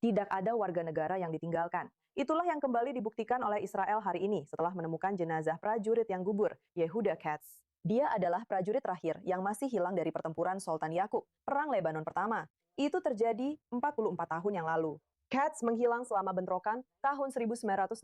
Tidak ada warga negara yang ditinggalkan. Itulah yang kembali dibuktikan oleh Israel hari ini setelah menemukan jenazah prajurit yang gugur, Yehuda Katz. Dia adalah prajurit terakhir yang masih hilang dari pertempuran Sultan Yakub, Perang Lebanon Pertama. Itu terjadi 44 tahun yang lalu. Katz menghilang selama bentrokan tahun 1982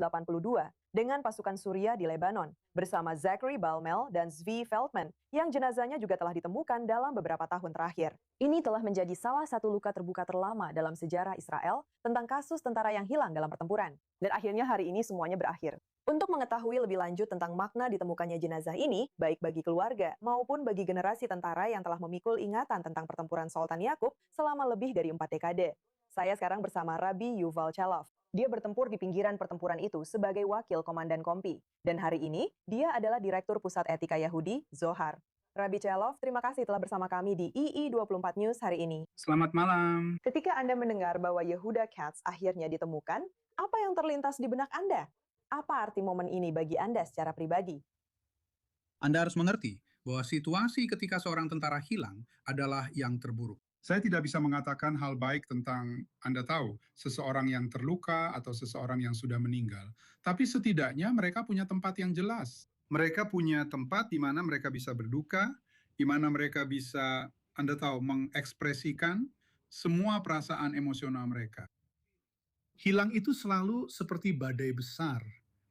dengan pasukan Suriah di Lebanon bersama Zachary Balmel dan Zvi Feldman yang jenazahnya juga telah ditemukan dalam beberapa tahun terakhir. Ini telah menjadi salah satu luka terbuka terlama dalam sejarah Israel tentang kasus tentara yang hilang dalam pertempuran. Dan akhirnya hari ini semuanya berakhir. Untuk mengetahui lebih lanjut tentang makna ditemukannya jenazah ini, baik bagi keluarga maupun bagi generasi tentara yang telah memikul ingatan tentang pertempuran Sultan Yakub selama lebih dari 4 dekade. Saya sekarang bersama Rabbi Yuval Chalov. Dia bertempur di pinggiran pertempuran itu sebagai wakil komandan Kompi. Dan hari ini, dia adalah Direktur Pusat Etika Yahudi, Zohar. Rabbi Chalov, terima kasih telah bersama kami di II24 News hari ini. Selamat malam. Ketika Anda mendengar bahwa Yehuda Katz akhirnya ditemukan, apa yang terlintas di benak Anda? Apa arti momen ini bagi Anda secara pribadi? Anda harus mengerti bahwa situasi ketika seorang tentara hilang adalah yang terburuk. Saya tidak bisa mengatakan hal baik tentang Anda tahu, seseorang yang terluka atau seseorang yang sudah meninggal. Tapi setidaknya mereka punya tempat yang jelas. Mereka punya tempat di mana mereka bisa berduka, di mana mereka bisa, Anda tahu, mengekspresikan semua perasaan emosional mereka. Hilang itu selalu seperti badai besar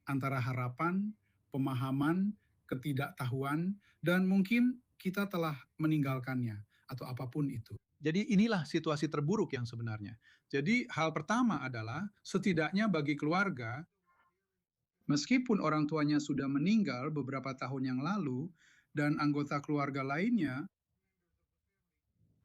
antara harapan, pemahaman, ketidaktahuan, dan mungkin kita telah meninggalkannya atau apapun itu. Jadi inilah situasi terburuk yang sebenarnya. Jadi hal pertama adalah setidaknya bagi keluarga, meskipun orang tuanya sudah meninggal beberapa tahun yang lalu dan anggota keluarga lainnya,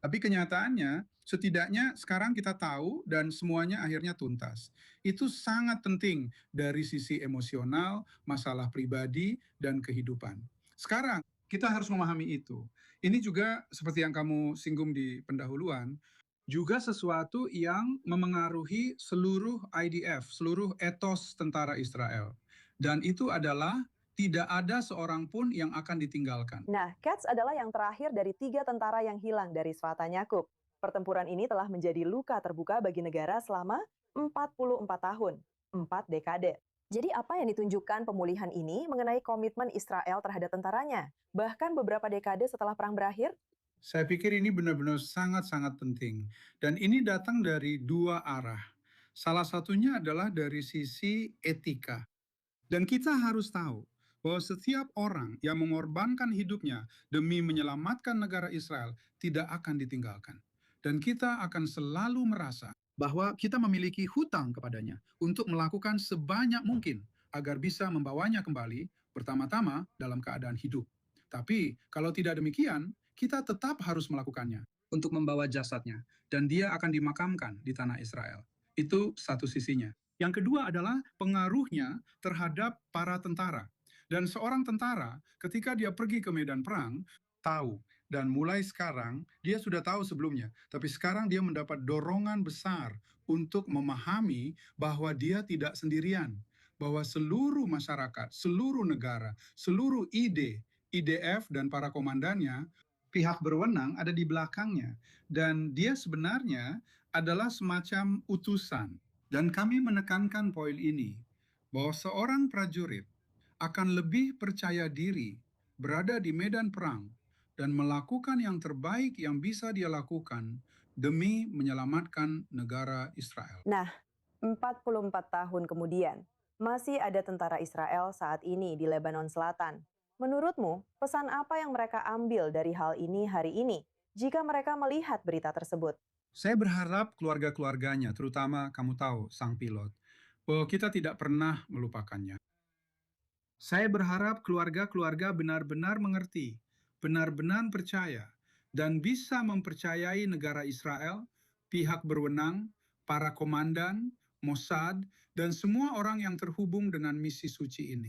tapi kenyataannya, setidaknya sekarang kita tahu dan semuanya akhirnya tuntas. Itu sangat penting dari sisi emosional, masalah pribadi, dan kehidupan. Sekarang, kita harus memahami itu. Ini juga seperti yang kamu singgung di pendahuluan, juga sesuatu yang memengaruhi seluruh IDF, seluruh etos tentara Israel. Dan itu adalah tidak ada seorang pun yang akan ditinggalkan. Nah, Katz adalah yang terakhir dari 3 tentara yang hilang dari Selatan Yakub. Pertempuran ini telah menjadi luka terbuka bagi negara selama 44 tahun, 4 dekade. Jadi apa yang ditunjukkan pemulihan ini mengenai komitmen Israel terhadap tentaranya? Bahkan beberapa dekade setelah perang berakhir? Saya pikir ini benar-benar sangat-sangat penting. Dan ini datang dari dua arah. Salah satunya adalah dari sisi etika. Dan kita harus tahu bahwa setiap orang yang mengorbankan hidupnya demi menyelamatkan negara Israel tidak akan ditinggalkan. Dan kita akan selalu merasa bahwa kita memiliki hutang kepadanya untuk melakukan sebanyak mungkin agar bisa membawanya kembali pertama-tama dalam keadaan hidup. Tapi kalau tidak demikian, kita tetap harus melakukannya untuk membawa jasadnya dan dia akan dimakamkan di tanah Israel. Itu satu sisinya. Yang kedua adalah pengaruhnya terhadap para tentara. Dan seorang tentara ketika dia pergi ke medan perang, tahu. Dan mulai sekarang, dia sudah tahu sebelumnya. Tapi sekarang dia mendapat dorongan besar untuk memahami bahwa dia tidak sendirian. Bahwa seluruh masyarakat, seluruh negara, seluruh IDF dan para komandannya, pihak berwenang ada di belakangnya. Dan dia sebenarnya adalah semacam utusan. Dan kami menekankan poin ini, bahwa seorang prajurit akan lebih percaya diri berada di medan perang dan melakukan yang terbaik yang bisa dia lakukan demi menyelamatkan negara Israel. Nah, 44 tahun kemudian, masih ada tentara Israel saat ini di Lebanon Selatan. Menurutmu, pesan apa yang mereka ambil dari hal ini hari ini jika mereka melihat berita tersebut? Saya berharap keluarga-keluarganya, terutama kamu tahu, sang pilot, bahwa kita tidak pernah melupakannya. Saya berharap keluarga-keluarga benar-benar mengerti, benar-benar percaya, dan bisa mempercayai negara Israel, pihak berwenang, para komandan, Mossad, dan semua orang yang terhubung dengan misi suci ini.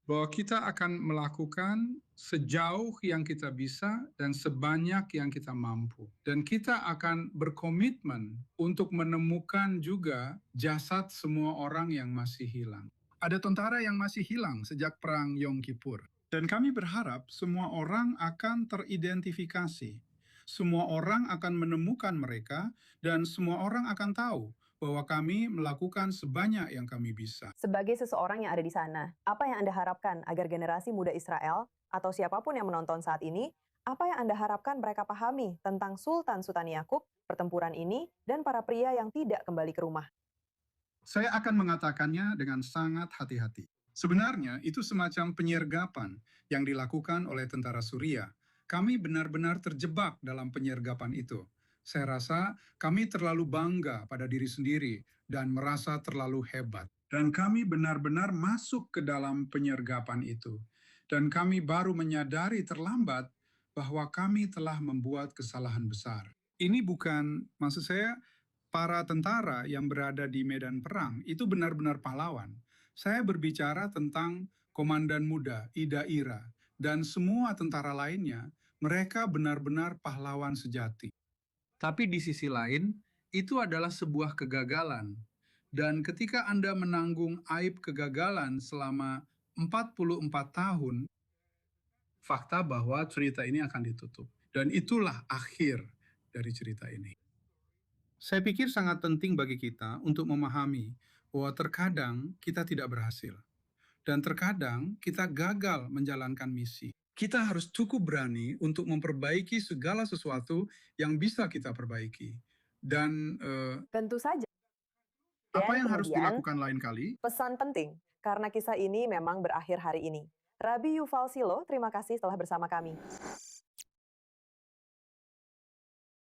Bahwa kita akan melakukan sejauh yang kita bisa dan sebanyak yang kita mampu. Dan kita akan berkomitmen untuk menemukan juga jasad semua orang yang masih hilang. Ada tentara yang masih hilang sejak perang Yom Kippur. Dan kami berharap semua orang akan teridentifikasi. Semua orang akan menemukan mereka dan semua orang akan tahu bahwa kami melakukan sebanyak yang kami bisa. Sebagai seseorang yang ada di sana, apa yang Anda harapkan agar generasi muda Israel atau siapapun yang menonton saat ini, apa yang Anda harapkan mereka pahami tentang Sultan Yakub, pertempuran ini, dan para pria yang tidak kembali ke rumah? Saya akan mengatakannya dengan sangat hati-hati. Sebenarnya itu semacam penyergapan yang dilakukan oleh tentara Suria. Kami benar-benar terjebak dalam penyergapan itu. Saya rasa kami terlalu bangga pada diri sendiri dan merasa terlalu hebat. Dan kami benar-benar masuk ke dalam penyergapan itu. Dan kami baru menyadari terlambat bahwa kami telah membuat kesalahan besar. Ini bukan, maksud saya, para tentara yang berada di medan perang itu benar-benar pahlawan. Saya berbicara tentang komandan muda, Ida Ira, dan semua tentara lainnya, mereka benar-benar pahlawan sejati. Tapi di sisi lain, itu adalah sebuah kegagalan. Dan ketika Anda menanggung aib kegagalan selama 44 tahun, fakta bahwa cerita ini akan ditutup. Dan itulah akhir dari cerita ini. Saya pikir sangat penting bagi kita untuk memahami bahwa terkadang kita tidak berhasil. Dan terkadang kita gagal menjalankan misi. Kita harus cukup berani untuk memperbaiki segala sesuatu yang bisa kita perbaiki. Dan Tentu saja. apa Dan yang harus kemudian, dilakukan lain kali? pesan penting, karena kisah ini memang berakhir hari ini. Rabi Yuval Silo, terima kasih telah bersama kami.